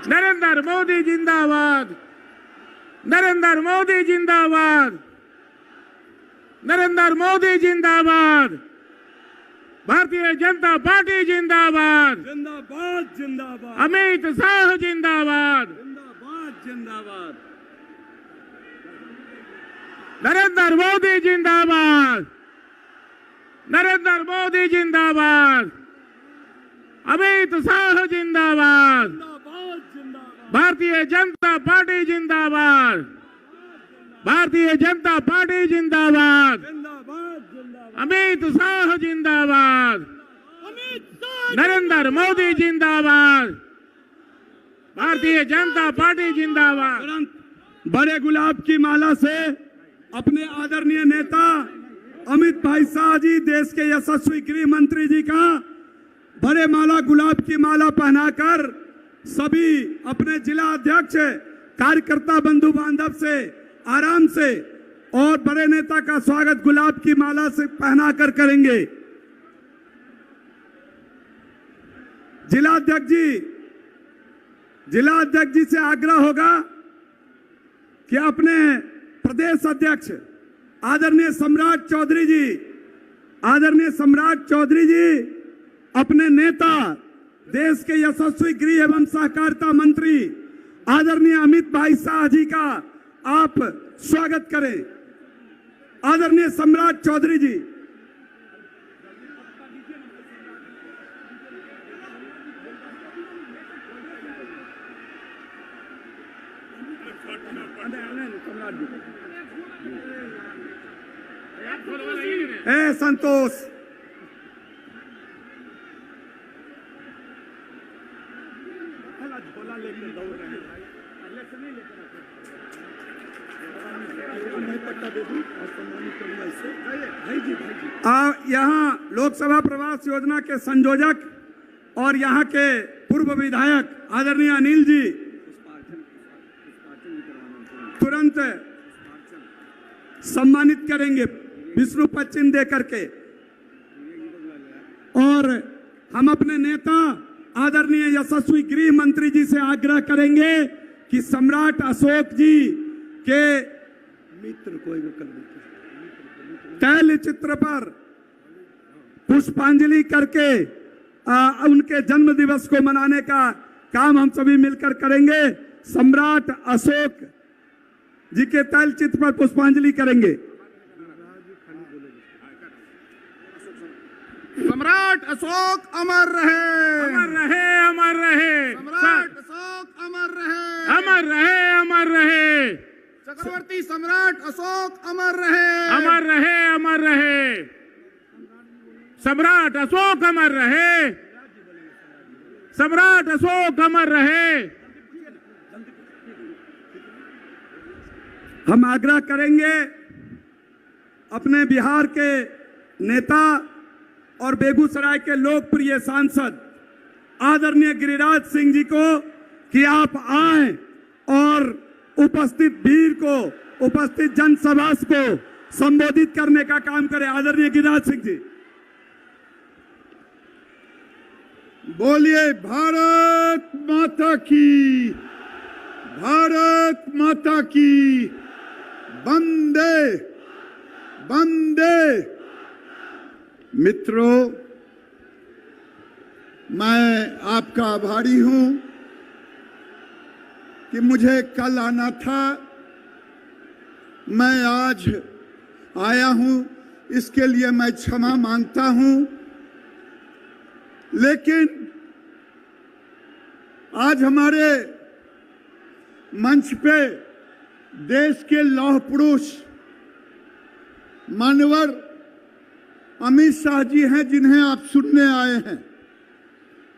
नरेंद्र मोदी जिंदाबाद, नरेंद्र मोदी जिंदाबाद, नरेंद्र मोदी जिंदाबाद, भारतीय जनता पार्टी जिंदाबाद, जिंदाबाद जिंदाबाद, अमित शाह जिंदाबाद, जिंदाबाद जिंदाबाद, नरेंद्र मोदी जिंदाबाद, नरेंद्र मोदी जिंदाबाद, अमित शाह जिंदाबाद, भारतीय जनता पार्टी जिंदाबाद, भारतीय जनता पार्टी जिंदाबाद, अमित शाह जिंदाबाद, नरेंद्र मोदी जिंदाबाद, भारतीय जनता पार्टी जिंदाबाद। बड़े गुलाब की माला से अपने आदरणीय नेता अमित भाई शाह जी, देश के यशस्वी गृह मंत्री जी का बड़े माला गुलाब की माला पहनाकर सभी अपने जिला अध्यक्ष, कार्यकर्ता, बंधु बांधव से आराम से और बड़े नेता का स्वागत गुलाब की माला से पहनाकर करेंगे। जिला अध्यक्ष जी से आग्रह होगा कि अपने प्रदेश अध्यक्ष आदरणीय सम्राट चौधरी जी अपने नेता, देश के यशस्वी गृह एवं सहकारिता मंत्री आदरणीय अमित भाई शाह जी का आप स्वागत करें। आदरणीय सम्राट चौधरी जी। संतोष, यहाँ लोकसभा प्रवास योजना के संयोजक और यहाँ के पूर्व विधायक आदरणीय अनिल जी तुरंत सम्मानित करेंगे विष्णु पश्चिम दे करके। और हम अपने नेता आदरणीय यशस्वी गृह मंत्री जी से आग्रह करेंगे कि सम्राट अशोक जी के मित्र को तैल चित्र पर पुष्पांजलि करके उनके जन्म दिवस को मनाने का काम हम सभी मिलकर करेंगे। सम्राट अशोक जी के तैल चित्र पर पुष्पांजलि करेंगे। सम्राट अशोक अमर रहे, अमर रहे, अमर रहे, सम्राट अशोक अमर रहे, अमर रहे, अमर रहे, चक्रवर्ती सम्राट अशोक अमर रहे, अमर रहे, अमर रहे, सम्राट अशोक अमर रहे, सम्राट अशोक अमर रहे। हम आग्रह करेंगे अपने बिहार के नेता और बेगूसराय के लोकप्रिय सांसद आदरणीय गिरिराज सिंह जी को कि आप आएं और उपस्थित भीड़ को, उपस्थित जनसभा को संबोधित करने का काम करें। आदरणीय गिरिराज सिंह जी। बोलिए भारत माता की, भारत माता की, वंदे वंदे। मित्रों, मैं आपका आभारी हूं कि मुझे कल आना था, मैं आज आया हूं, इसके लिए मैं क्षमा मांगता हूं। लेकिन आज हमारे मंच पे देश के लौह पुरुष मानवर अमित शाह जी हैं, जिन्हें आप सुनने आए हैं,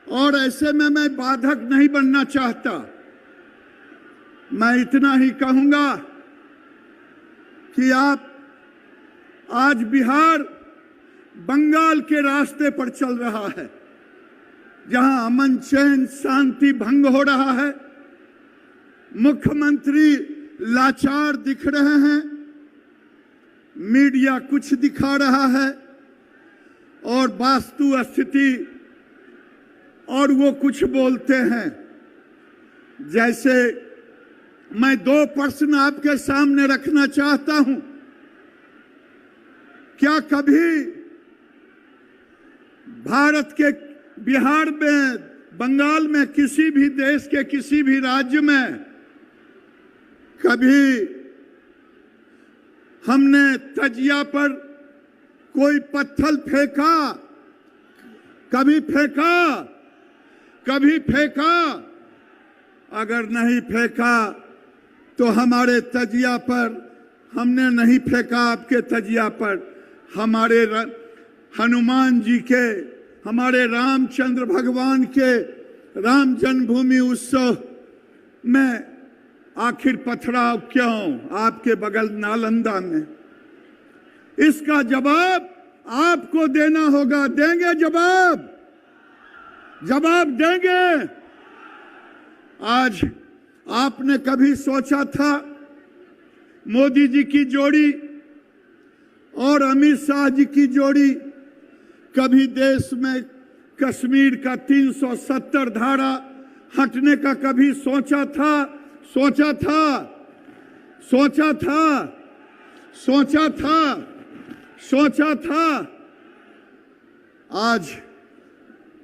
और ऐसे में मैं बाधक नहीं बनना चाहता। मैं इतना ही कहूंगा कि आप आज बिहार बंगाल के रास्ते पर चल रहा है, जहां अमन चैन शांति भंग हो रहा है, मुख्यमंत्री लाचार दिख रहे हैं, मीडिया कुछ दिखा रहा है और वास्तु स्थिति और वो कुछ बोलते हैं। जैसे मैं 2 प्रश्न आपके सामने रखना चाहता हूं। क्या कभी भारत के बिहार में, बंगाल में, किसी भी देश के किसी भी राज्य में कभी हमने तजिया पर कोई पत्थर फेंका? कभी फेंका? कभी फेंका? अगर नहीं फेंका तो हमारे तजिया पर हमने नहीं फेंका। आपके तजिया पर हमारे हनुमान जी के, हमारे रामचंद्र भगवान के राम जन्मभूमि उत्सव में आखिर पथराव क्यों आपके बगल नालंदा में? इसका जवाब आपको देना होगा। देंगे जवाब? जवाब देंगे? आज आपने कभी सोचा था मोदी जी की जोड़ी और अमित शाह जी की जोड़ी कभी देश में कश्मीर का 370 धारा हटने का कभी सोचा था? सोचा था? सोचा था? सोचा था? सोचा था? आज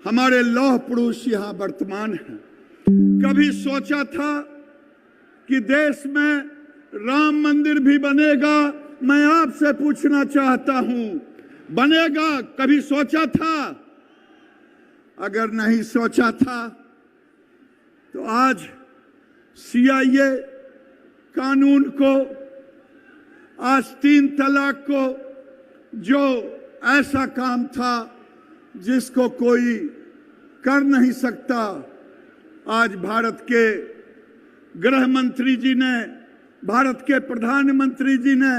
हमारे लौह पुरुष यहां वर्तमान हैं। कभी सोचा था कि देश में राम मंदिर भी बनेगा? मैं आपसे पूछना चाहता हूं, बनेगा? कभी सोचा था? अगर नहीं सोचा था तो आज सीआईए कानून को, आज 3 तलाक को, जो ऐसा काम था जिसको कोई कर नहीं सकता, आज भारत के गृह मंत्री जी ने, भारत के प्रधानमंत्री जी ने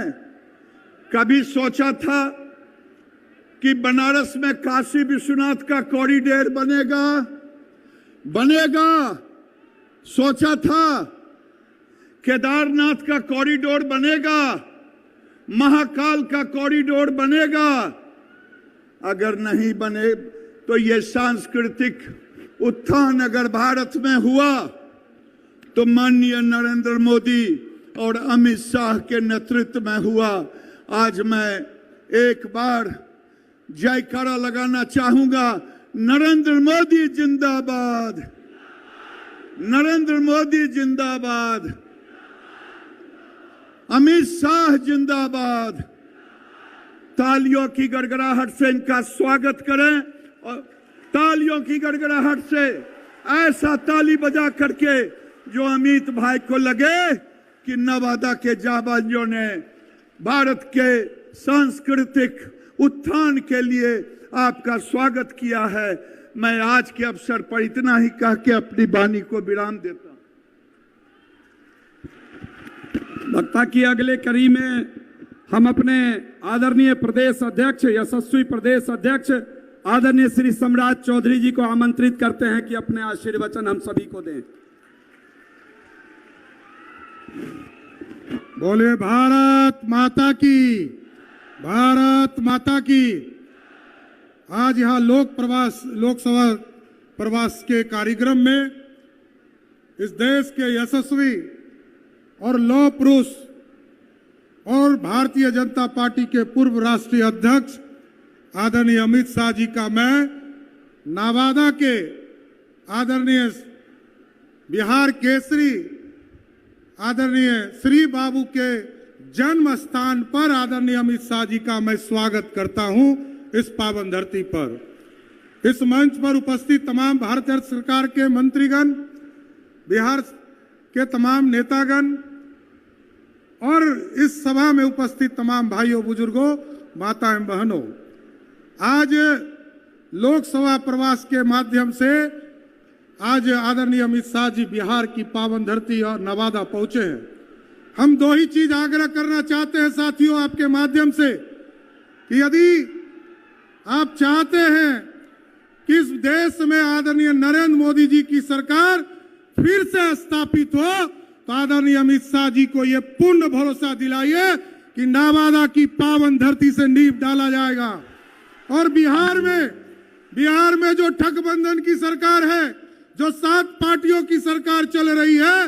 कभी सोचा था कि बनारस में काशी विश्वनाथ का कॉरिडोर बनेगा? बनेगा? सोचा था केदारनाथ का कॉरिडोर बनेगा? महाकाल का कॉरिडोर बनेगा? अगर नहीं बने तो ये सांस्कृतिक उत्थान अगर भारत में हुआ तो माननीय नरेंद्र मोदी और अमित शाह के नेतृत्व में हुआ। आज मैं एक बार जयकारा लगाना चाहूंगा, नरेंद्र मोदी जिंदाबाद, नरेंद्र मोदी जिंदाबाद, अमित शाह जिंदाबाद। तालियों की गड़गड़ाहट से इनका स्वागत करें और तालियों की गड़गड़ाहट से ऐसा ताली बजा करके जो अमित भाई को लगे कि नवादा के जाबाजों ने भारत के सांस्कृतिक उत्थान के लिए आपका स्वागत किया है। मैं आज के अवसर पर इतना ही कह के अपनी वाणी को विराम देता हूं। वक्ता की अगले कड़ी में हम अपने आदरणीय प्रदेश अध्यक्ष, यशस्वी प्रदेश अध्यक्ष आदरणीय श्री सम्राट चौधरी जी को आमंत्रित करते हैं कि अपने आशीर्वचन हम सभी को दें। बोले भारत माता की, भारत माता की। आज यहाँ लोकसभा प्रवास के कार्यक्रम में इस देश के यशस्वी और लौह पुरुष और भारतीय जनता पार्टी के पूर्व राष्ट्रीय अध्यक्ष आदरणीय अमित शाह जी का मैं नवादा के आदरणीय बिहार केसरी आदरणीय श्री बाबू के जन्म स्थान पर आदरणीय अमित शाह जी का मैं स्वागत करता हूं इस पावन धरती पर। इस मंच पर उपस्थित तमाम भारत सरकार के मंत्रीगण, बिहार के तमाम नेतागण और इस सभा में उपस्थित तमाम भाइयों, बुजुर्गों, माता एवं बहनों, आज लोकसभा प्रवास के माध्यम से आज आदरणीय अमित शाह जी बिहार की पावन धरती और नवादा पहुंचे हैं। हम 2 ही चीज आग्रह करना चाहते हैं साथियों आपके माध्यम से कि यदि आप चाहते हैं कि इस देश में आदरणीय नरेंद्र मोदी जी की सरकार फिर से स्थापित हो तो आदरणीय अमित शाह जी को यह पूर्ण भरोसा दिलाइए कि नवादा की पावन धरती से नींव डाला जाएगा और बिहार में बिहार में जो ठगबंधन की सरकार है, जो 7 पार्टियों की सरकार चल रही है,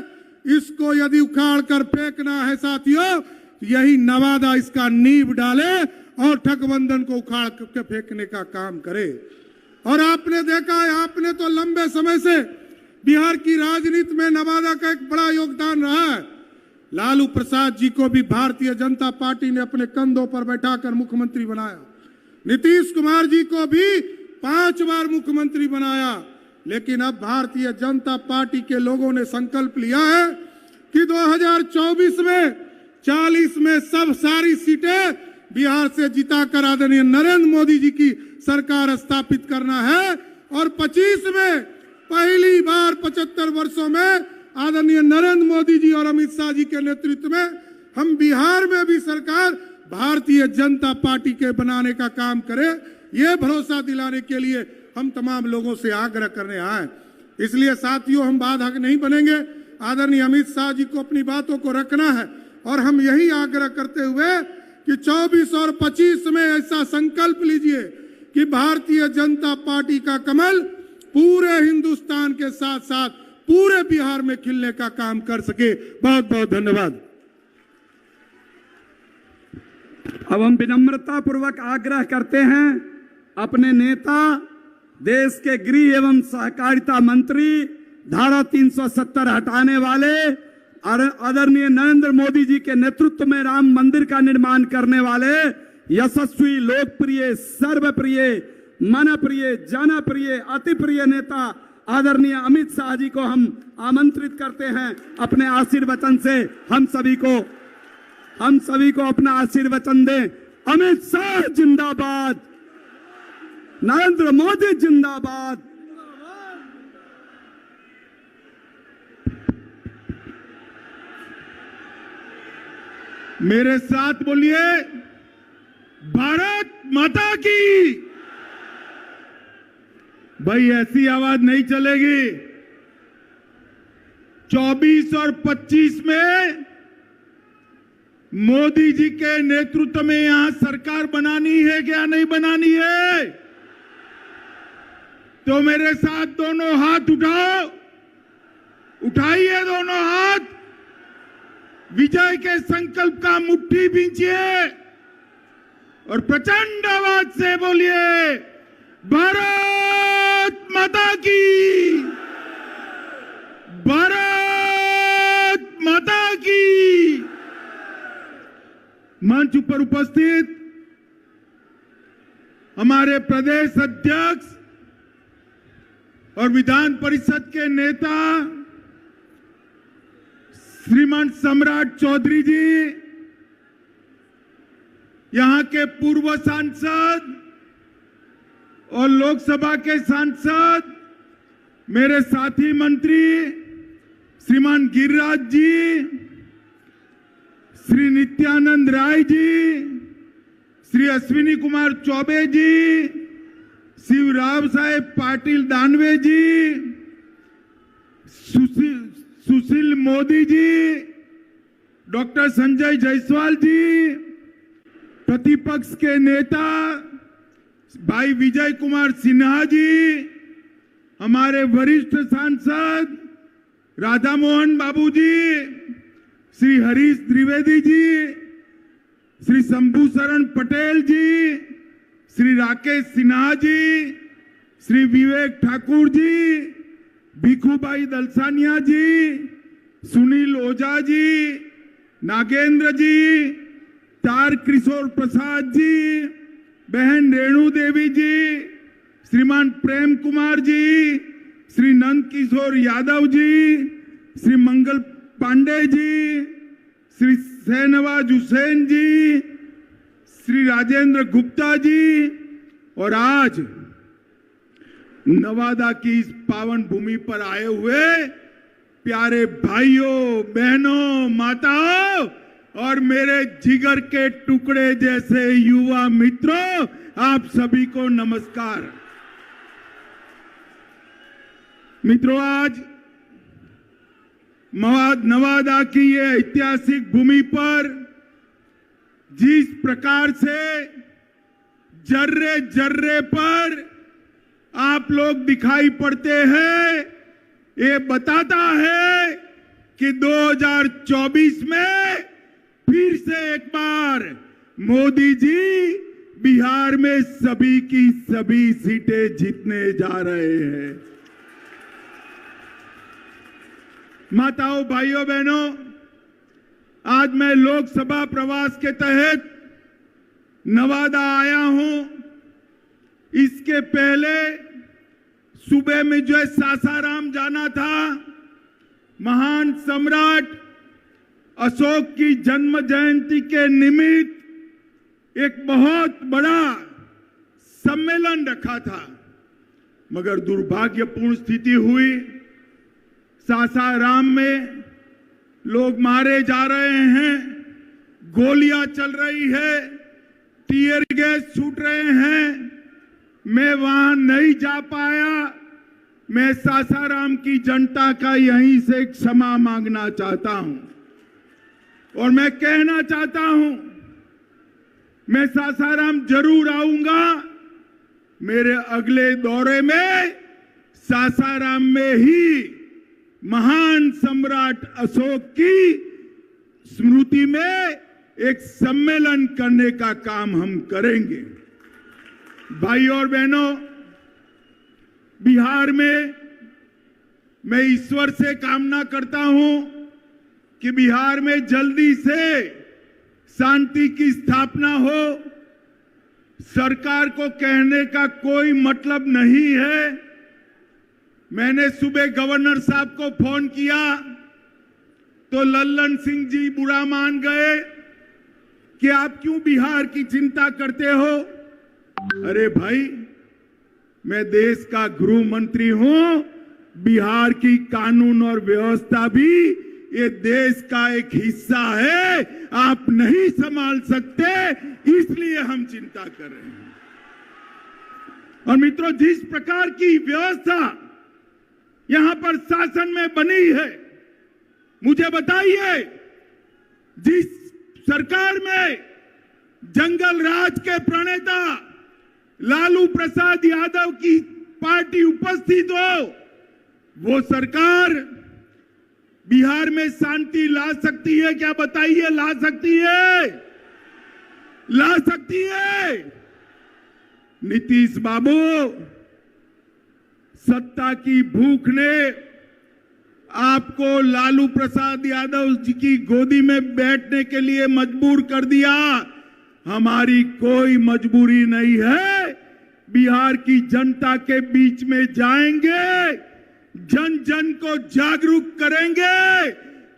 इसको यदि उखाड़ कर फेंकना है साथियों, यही नवादा इसका नींव डाले और ठगबंधन को उखाड़ के फेंकने का काम करे। और आपने देखा है, आपने तो लंबे समय से बिहार की राजनीति में नवादा का एक बड़ा योगदान रहा है। लालू प्रसाद जी को भी भारतीय जनता पार्टी ने अपने कंधों पर बैठाकर मुख्यमंत्री बनाया। नीतीश कुमार जी को भी 5 बार मुख्यमंत्री बनाया। लेकिन अब भारतीय जनता पार्टी के लोगों ने संकल्प लिया है कि 2024 में 40 में सब सारी सीटें बिहार से जिताकर आदरणीय नरेंद्र मोदी जी की सरकार स्थापित करना है। और 25 में पहली बार 75 वर्षों में आदरणीय नरेंद्र मोदी जी और अमित शाह जी के नेतृत्व में हम बिहार में भी सरकार भारतीय जनता पार्टी के बनाने का काम करें। ये भरोसा दिलाने के लिए हम तमाम लोगों से आग्रह करने आए। इसलिए साथियों, हम बाधक नहीं बनेंगे। आदरणीय अमित शाह जी को अपनी बातों को रखना है और हम यही आग्रह करते हुए कि 24 और 25 में ऐसा संकल्प लीजिए कि भारतीय जनता पार्टी का कमल पूरे हिंदुस्तान के साथ साथ पूरे बिहार में खिलने का काम कर सके। बहुत बहुत धन्यवाद। अब हम विनम्रता पूर्वक आग्रह करते हैं अपने नेता, देश के गृह एवं सहकारिता मंत्री, धारा 370 हटाने वाले आदरणीय नरेंद्र मोदी जी के नेतृत्व में राम मंदिर का निर्माण करने वाले यशस्वी, लोकप्रिय, सर्वप्रिय, मनप्रिय, जनप्रिय, अति प्रिय नेता आदरणीय अमित शाह जी को हम आमंत्रित करते हैं अपने आशीर्वचन से। हम सभी को अपना आशीर्वचन दें। अमित शाह जिंदाबाद, नरेंद्र मोदी जिंदाबाद। मेरे साथ बोलिए, भारत माता की। भाई ऐसी आवाज नहीं चलेगी। 24 और 25 में मोदी जी के नेतृत्व में यहां सरकार बनानी है क्या नहीं बनानी है? तो मेरे साथ दोनों हाथ उठाओ, उठाइए दोनों हाथ, विजय के संकल्प का मुट्ठी बींचिए और प्रचंड आवाज से बोलिए, भारत माता की, भारत माता की। मंच पर उपस्थित हमारे प्रदेश अध्यक्ष और विधान परिषद के नेता श्रीमान सम्राट चौधरी जी, यहां के पूर्व सांसद और लोकसभा के सांसद, मेरे साथी मंत्री श्रीमान गिरिराज जी, श्री नित्यानंद राय जी, श्री अश्विनी कुमार चौबे जी, शिवराव साहेब पाटिल दानवे जी, सुशील मोदी जी, डॉक्टर संजय जायसवाल जी, प्रतिपक्ष के नेता भाई विजय कुमार सिन्हा जी, हमारे वरिष्ठ सांसद राधा मोहन बाबू जी, श्री हरीश द्विवेदी जी, श्री शंभू शरण पटेल जी, श्री राकेश सिन्हा जी, श्री विवेक ठाकुर जी, भिखुभाई दलसानिया जी, सुनील ओझा जी, नागेंद्र जी, तार किशोर प्रसाद जी, बहन रेणु देवी जी, श्रीमान प्रेम कुमार जी, श्री नंद किशोर यादव जी, श्री मंगल पांडे जी, श्री शहनवाज हुसैन जी, श्री राजेंद्र गुप्ता जी, और आज नवादा की इस पावन भूमि पर आए हुए प्यारे भाइयों, बहनों, माताओं और मेरे जिगर के टुकड़े जैसे युवा मित्रों, आप सभी को नमस्कार। मित्रों, आज नवादा की ये ऐतिहासिक भूमि पर जिस प्रकार से जर्रे जर्रे पर आप लोग दिखाई पड़ते हैं, ये बताता है कि 2024 में फिर से एक बार मोदी जी बिहार में सभी की सभी सीटें जीतने जा रहे हैं। माताओं, भाइयों, बहनों, आज मैं लोकसभा प्रवास के तहत नवादा आया हूं। इसके पहले सुबह में जो है सासाराम जाना था, महान सम्राट अशोक की जन्म जयंती के निमित्त एक बहुत बड़ा सम्मेलन रखा था, मगर दुर्भाग्यपूर्ण स्थिति हुई। सासाराम में लोग मारे जा रहे हैं, गोलियां चल रही है, टीयर गैस छूट रहे हैं। मैं वहां नहीं जा पाया। मैं सासाराम की जनता का यहीं से क्षमा मांगना चाहता हूं और मैं कहना चाहता हूं, मैं सासाराम जरूर आऊंगा। मेरे अगले दौरे में सासाराम में ही महान सम्राट अशोक की स्मृति में एक सम्मेलन करने का काम हम करेंगे। भाइयों और बहनों, बिहार में मैं ईश्वर से कामना करता हूं कि बिहार में जल्दी से शांति की स्थापना हो। सरकार को कहने का कोई मतलब नहीं है। मैंने सुबह गवर्नर साहब को फोन किया तो लल्लन सिंह जी बुरा मान गए कि आप क्यों बिहार की चिंता करते हो। अरे भाई, मैं देश का गृह मंत्री हूं। बिहार की कानून और व्यवस्था भी ये देश का एक हिस्सा है। आप नहीं संभाल सकते, इसलिए हम चिंता कर रहे हैं। और मित्रों, जिस प्रकार की व्यवस्था यहां पर शासन में बनी है, मुझे बताइए, जिस सरकार में जंगल राज के प्रणेता लालू प्रसाद यादव की पार्टी उपस्थित हो, वो सरकार बिहार में शांति ला सकती है क्या? बताइए, ला सकती है? ला सकती है? नीतीश बाबू, सत्ता की भूख ने आपको लालू प्रसाद यादव जी की गोदी में बैठने के लिए मजबूर कर दिया। हमारी कोई मजबूरी नहीं है। बिहार की जनता के बीच में जाएंगे, जन जन को जागरूक करेंगे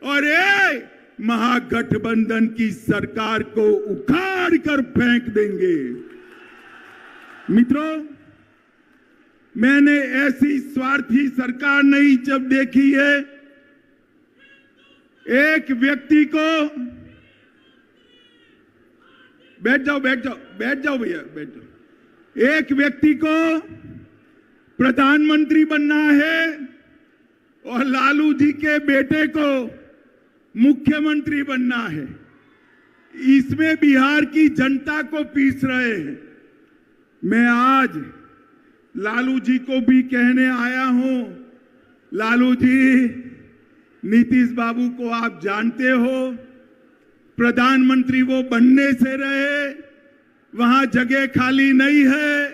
और ये महागठबंधन की सरकार को उखाड़ कर फेंक देंगे। मित्रों, मैंने ऐसी स्वार्थी सरकार नहीं जब देखी है। एक व्यक्ति को, बैठ जाओ भैया, बैठ जाओ। एक व्यक्ति को प्रधानमंत्री बनना है और लालू जी के बेटे को मुख्यमंत्री बनना है। इसमें बिहार की जनता को पीस रहे हैं। मैं आज लालू जी को भी कहने आया हूं, लालू जी, नीतीश बाबू को आप जानते हो, प्रधानमंत्री वो बनने से रहे, वहां जगह खाली नहीं है।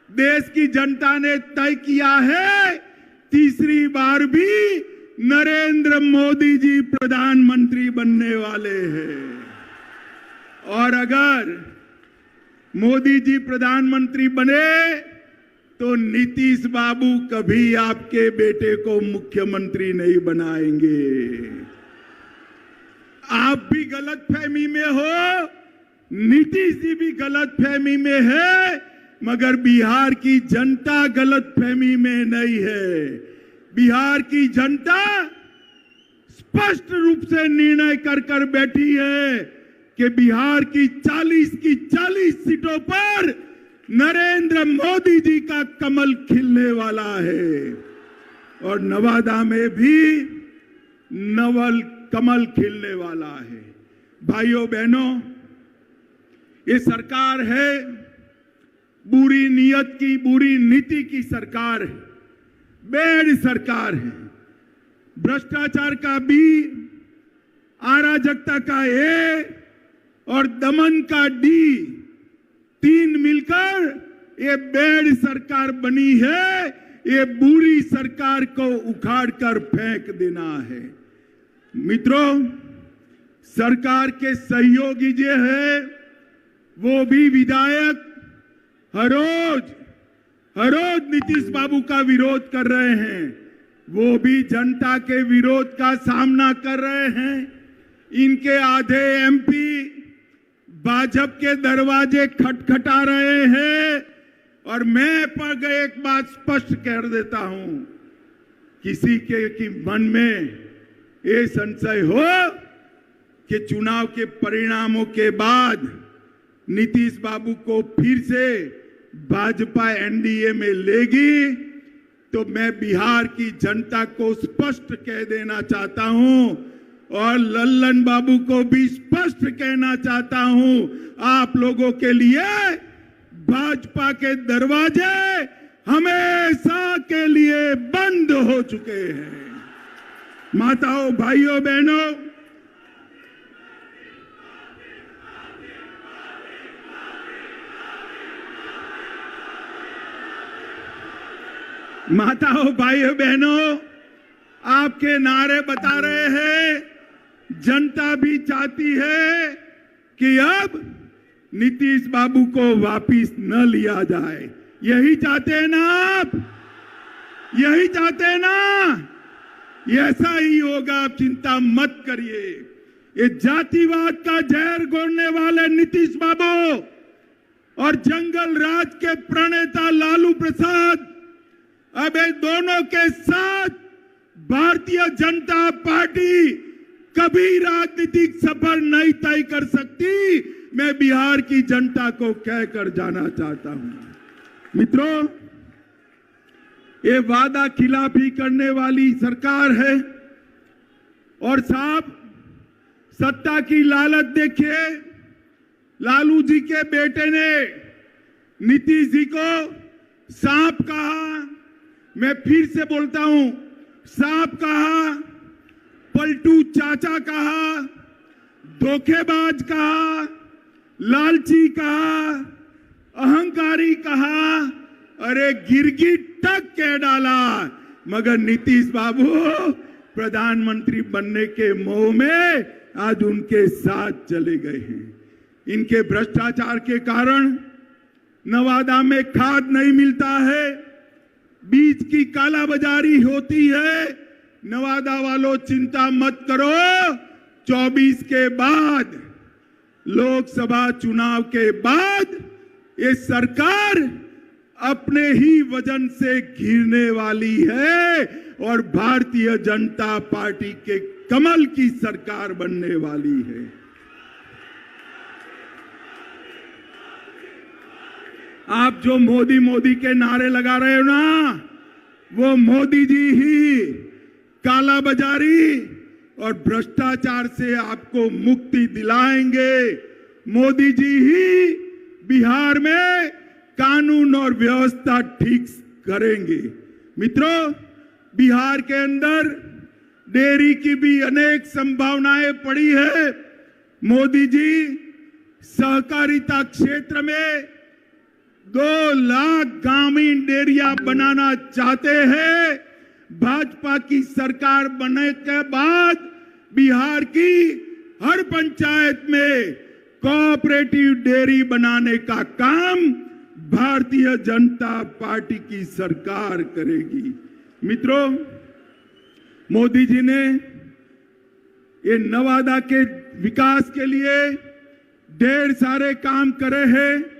देश की जनता ने तय किया है, तीसरी बार भी नरेंद्र मोदी जी प्रधानमंत्री बनने वाले हैं। और अगर मोदी जी प्रधानमंत्री बने तो नीतीश बाबू कभी आपके बेटे को मुख्यमंत्री नहीं बनाएंगे। आप भी गलतफहमी में हो, नीतीश जी भी गलतफहमी में है, मगर बिहार की जनता गलतफहमी में नहीं है। बिहार की जनता स्पष्ट रूप से निर्णय कर बैठी है कि बिहार की 40 सीटों पर नरेंद्र मोदी जी का कमल खिलने वाला है और नवादा में भी नवल कमल खिलने वाला है। भाइयों बहनों, ये सरकार है बुरी नीयत की, बुरी नीति की सरकार है, बेड सरकार है। भ्रष्टाचार का बी, अराजकता का ए और दमन का डी, तीन मिलकर ये बेड सरकार बनी है। ये बुरी सरकार को उखाड़ कर फेंक देना है। मित्रों, सरकार के सहयोगी जो है वो भी विधायक हर रोज नीतीश बाबू का विरोध कर रहे हैं। वो भी जनता के विरोध का सामना कर रहे हैं। इनके आधे एमपी भाजपा के दरवाजे खटखटा रहे हैं। और मैं पर एक बात स्पष्ट कर देता हूं, किसी के की मन में ये संशय हो कि चुनाव के परिणामों के बाद नीतीश बाबू को फिर से भाजपा एनडीए में लेगी, तो मैं बिहार की जनता को स्पष्ट कह देना चाहता हूं और लल्लन बाबू को भी स्पष्ट कहना चाहता हूं, आप लोगों के लिए भाजपा के दरवाजे हमेशा के लिए बंद हो चुके हैं। माताओं, भाइयों, बहनों, आपके नारे बता रहे हैं, जनता भी चाहती है कि अब नीतीश बाबू को वापिस न लिया जाए। यही चाहते हैं ना आप? यही चाहते हैं ना? ऐसा ही होगा, आप चिंता मत करिए। ये जातिवाद का जहर घोलने वाले नीतीश बाबू और जंगल राज के प्रणेता लालू प्रसाद अब ये दोनों के साथ भारतीय जनता पार्टी कभी राजनीतिक सफर नहीं तय कर सकती। मैं बिहार की जनता को कहकर जाना चाहता हूं। मित्रों, ये वादा खिलाफी करने वाली सरकार है और साहब सत्ता की लालच देखिए। लालू जी के बेटे ने नीतीश जी को सांप कहा, मैं फिर से बोलता हूं, सांप कहा, पलटू चाचा कहा, धोखेबाज कहा, लालची कहा, अहंकारी कहा, अरे गिरगिट तक कह डाला। मगर नीतीश बाबू प्रधानमंत्री बनने के मोह में आज उनके साथ चले गए हैं। इनके भ्रष्टाचार के कारण नवादा में खाद नहीं मिलता है, बीज की कालाबाजारी होती है। नवादा वालों, चिंता मत करो, 24 के बाद, लोकसभा चुनाव के बाद ये सरकार अपने ही वजन से घिरने वाली है और भारतीय जनता पार्टी के कमल की सरकार बनने वाली है। आप जो मोदी मोदी के नारे लगा रहे हो ना, वो मोदी जी ही कालाबाजारी और भ्रष्टाचार से आपको मुक्ति दिलाएंगे। मोदी जी ही बिहार में कानून और व्यवस्था ठीक करेंगे। मित्रों, बिहार के अंदर डेयरी की भी अनेक संभावनाएं पड़ी है। मोदी जी सहकारिता क्षेत्र में 2 लाख ग्रामीण डेयरिया बनाना चाहते हैं। भाजपा की सरकार बनने के बाद बिहार की हर पंचायत में कोऑपरेटिव डेयरी बनाने का काम भारतीय जनता पार्टी की सरकार करेगी। मित्रों, मोदी जी ने ये नवादा के विकास के लिए ढेर सारे काम करे हैं।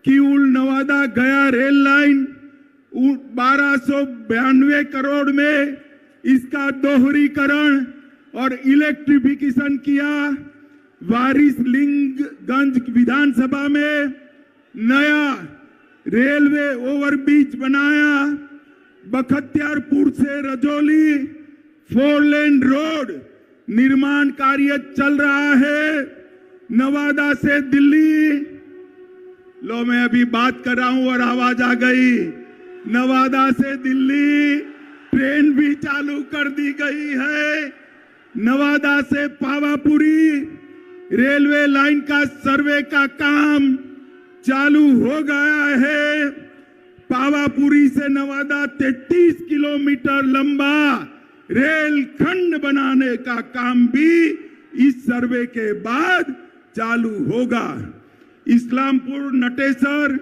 किऊल नवादा गया रेल लाइन 1292 करोड़ में इसका दोहरीकरण और इलेक्ट्रिफिकेशन किया। वारिसलिंगगंज विधानसभा में नया रेलवे ओवरब्रिज बनाया। बख्तियारपुर से रजौली 4 लेन रोड निर्माण कार्य चल रहा है। नवादा से दिल्ली लो मैं अभी बात कर रहा हूं और आवाज आ गई। नवादा से दिल्ली ट्रेन भी चालू कर दी गई है। नवादा से पावापुरी रेलवे लाइन का सर्वे का काम चालू हो गया है। पावापुरी से नवादा 33 किलोमीटर लंबा रेल खंड बनाने का काम भी इस सर्वे के बाद चालू होगा। इस्लामपुर नटेसर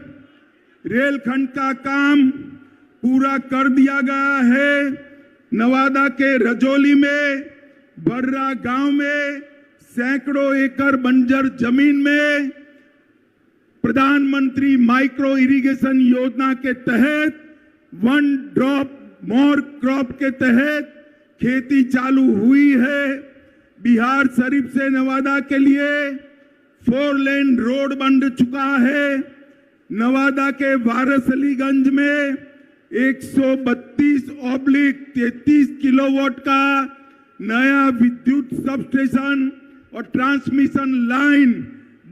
रेलखंड का काम पूरा कर दिया गया है। नवादा के रजौली में बर्रा गांव में सैकड़ों एकड़ बंजर जमीन में प्रधानमंत्री माइक्रो इरिगेशन योजना के तहत 1 ड्रॉप मोर क्रॉप के तहत खेती चालू हुई है। बिहार शरीफ से नवादा के लिए 4 लेन रोड बन चुका है। नवादा के वारसलीगंज में 132/33 किलोवाट का नया विद्युत सबस्टेशन और ट्रांसमिशन लाइन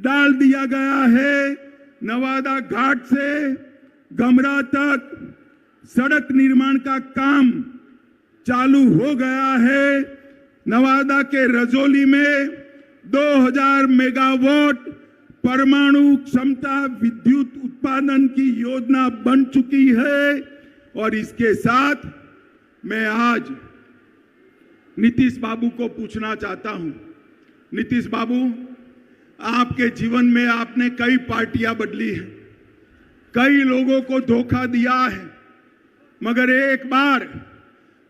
डाल दिया गया है। नवादा घाट से गमरा तक सड़क निर्माण का काम चालू हो गया है। नवादा के रजौली में 2000 मेगावाट परमाणु क्षमता विद्युत उत्पादन की योजना बन चुकी है। और इसके साथ मैं आज नीतीश बाबू को पूछना चाहता हूं। नीतीश बाबू, आपके जीवन में आपने कई पार्टियां बदली हैं, कई लोगों को धोखा दिया है, मगर एक बार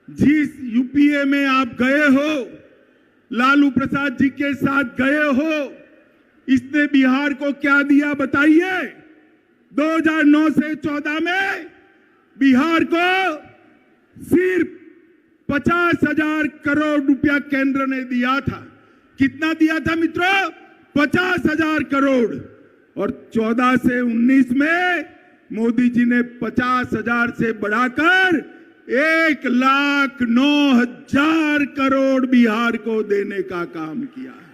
जिस यूपीए में आप गए हो, लालू प्रसाद जी के साथ गए हो, इसने बिहार को क्या दिया बताइए। 2009 से 14 में बिहार को सिर्फ 50,000 करोड़ रुपया केंद्र ने दिया था। कितना दिया था मित्रों? 50,000 करोड़। और 14 से 19 में मोदी जी ने 50,000 से बढ़ाकर 1,09,000 करोड़ बिहार को देने का काम किया है।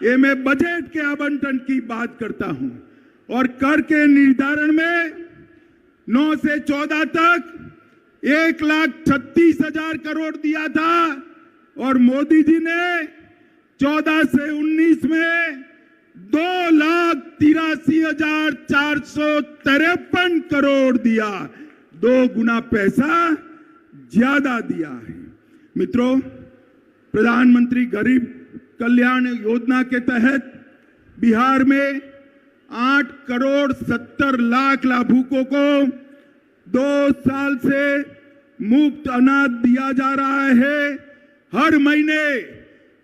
ये मैं बजट के आवंटन की बात करता हूं। और कर के निर्धारण में 9 से 14 तक 1,36,000 करोड़ दिया था और मोदी जी ने 14 से 19 में 2,83,453 करोड़ दिया। 2 गुना पैसा ज्यादा दिया है। मित्रों, प्रधानमंत्री गरीब कल्याण योजना के तहत बिहार में 8 करोड़ 70 लाख लाभुकों को 2 साल से मुफ्त अनाज दिया जा रहा है। हर महीने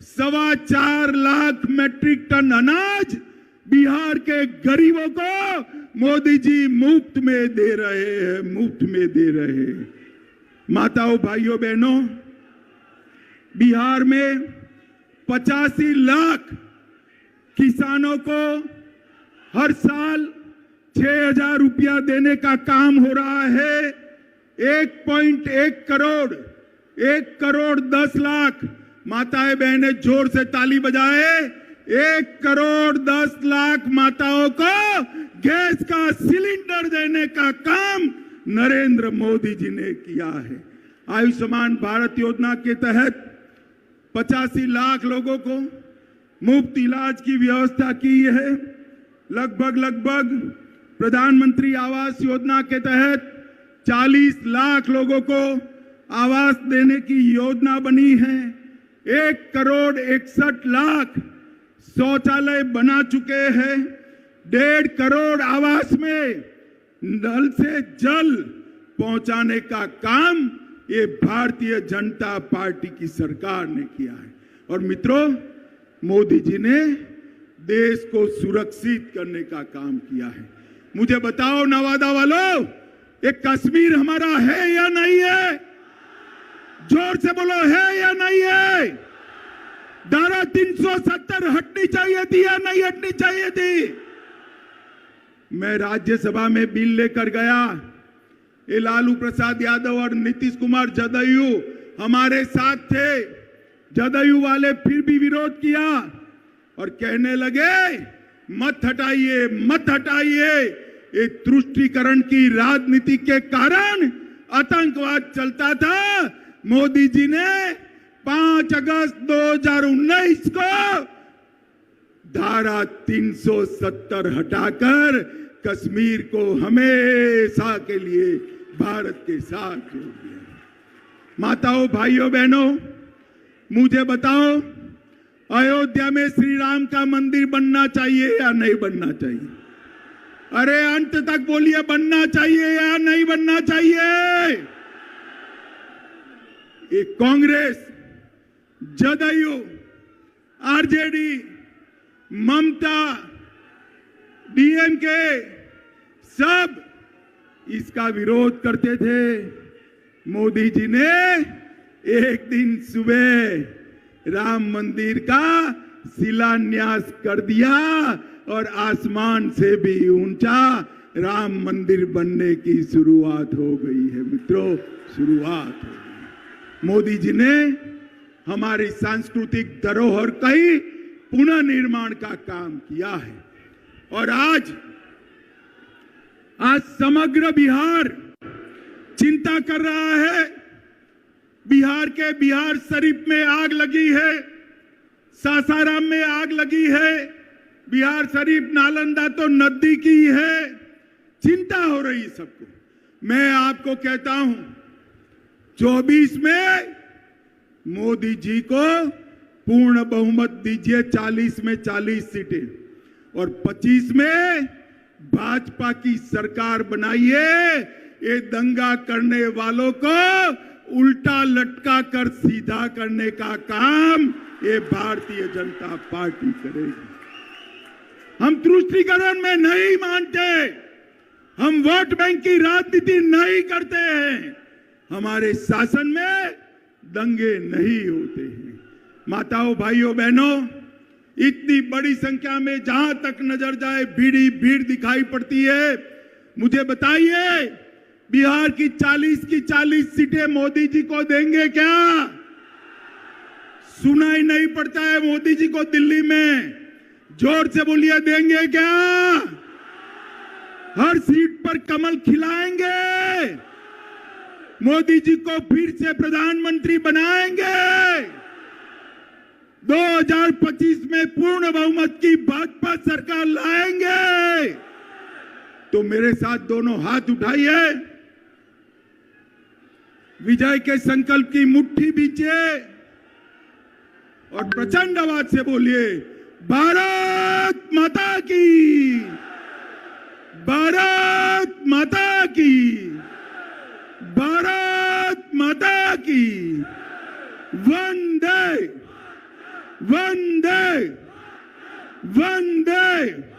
4.25 लाख मैट्रिक टन अनाज बिहार के गरीबों को मोदी जी मुफ्त में दे रहे हैं, मुफ्त में दे रहे हैं। माताओं, भाइयों, बहनों, बिहार में 85 लाख किसानों को हर साल 6,000 रुपया देने का काम हो रहा है। 1.1 करोड़ 1,10 लाख माताएं बहनें जोर से ताली बजाए। 1,10 लाख माताओं को गैस का सिलेंडर देने का काम नरेंद्र मोदी जी ने किया है। आयुष्मान भारत योजना के तहत 85 लाख लोगों को मुफ्त इलाज की व्यवस्था की है। लगभग प्रधानमंत्री आवास योजना के तहत 40 लाख लोगों को आवास देने की योजना बनी है। 1 करोड़ 61 लाख शौचालय बना चुके हैं। 1.5 करोड़ आवास में नल से जल पहुंचाने का काम ये भारतीय जनता पार्टी की सरकार ने किया है। और मित्रों, मोदी जी ने देश को सुरक्षित करने का काम किया है। मुझे बताओ नवादा वालों, ये कश्मीर हमारा है या नहीं है? जोर से बोलो, है या नहीं है? धारा 370 हटनी चाहिए थी या नहीं हटनी चाहिए थी? मैं राज्यसभा में बिल लेकर गया। ये लालू प्रसाद यादव और नीतीश कुमार जदयू हमारे साथ थे। जदयू वाले फिर भी विरोध किया और कहने लगे मत हटाइए, मत हटाइए। ये तुष्टीकरण की राजनीति के कारण आतंकवाद चलता था। मोदी जी ने 5 अगस्त 2019 को धारा 370 हटाकर कश्मीर को हमेशा के लिए भारत के साथ जोड़ दिया। माताओं, भाइयों, बहनों, मुझे बताओ, अयोध्या में श्री राम का मंदिर बनना चाहिए या नहीं बनना चाहिए? अरे अंत तक बोलिए, बनना चाहिए या नहीं बनना चाहिए? ये कांग्रेस, जदयू, आरजेडी, ममता, डीएमके सब इसका विरोध करते थे। मोदी जी ने एक दिन सुबह राम मंदिर का शिलान्यास कर दिया और आसमान से भी ऊंचा राम मंदिर बनने की शुरुआत हो गई है। मित्रों, शुरुआत हो गई। मोदी जी ने हमारी सांस्कृतिक धरोहर का ही पुनः निर्माण का काम किया है और आज समग्र बिहार चिंता कर रहा है। बिहार के बिहार शरीफ में आग लगी है, सासाराम में आग लगी है, बिहार शरीफ नालंदा तो नजदीक ही है। चिंता हो रही सबको। मैं आपको कहता हूं, 24 में मोदी जी को पूर्ण बहुमत दीजिए, 40 में 40 सीटें, और 25 में भाजपा की सरकार बनाइए। ये दंगा करने वालों को उल्टा लटका कर सीधा करने का काम ये भारतीय जनता पार्टी करेगी। हम तुष्टीकरण में नहीं मानते, हम वोट बैंक की राजनीति नहीं करते हैं, हमारे शासन में दंगे नहीं होते हैं। माताओं, भाइयों, बहनों, इतनी बड़ी संख्या में जहां तक नजर जाए भीड़ दिखाई पड़ती है। मुझे बताइए, बिहार की 40 सीटें मोदी जी को देंगे क्या? सुनाई नहीं पड़ता है मोदी जी को दिल्ली में? जोर से बोलिए, देंगे क्या? हर सीट पर कमल खिलाएंगे? मोदी जी को फिर से प्रधानमंत्री बनाएंगे? 2025 में पूर्ण बहुमत की भाजपा सरकार लाएंगे? तो मेरे साथ दोनों हाथ उठाइए, विजय के संकल्प की मुट्ठी बीचिए और प्रचंड आवाज से बोलिए, भारत माता की, भारत माता की, भारत माता की। वंदे वंदे वंदे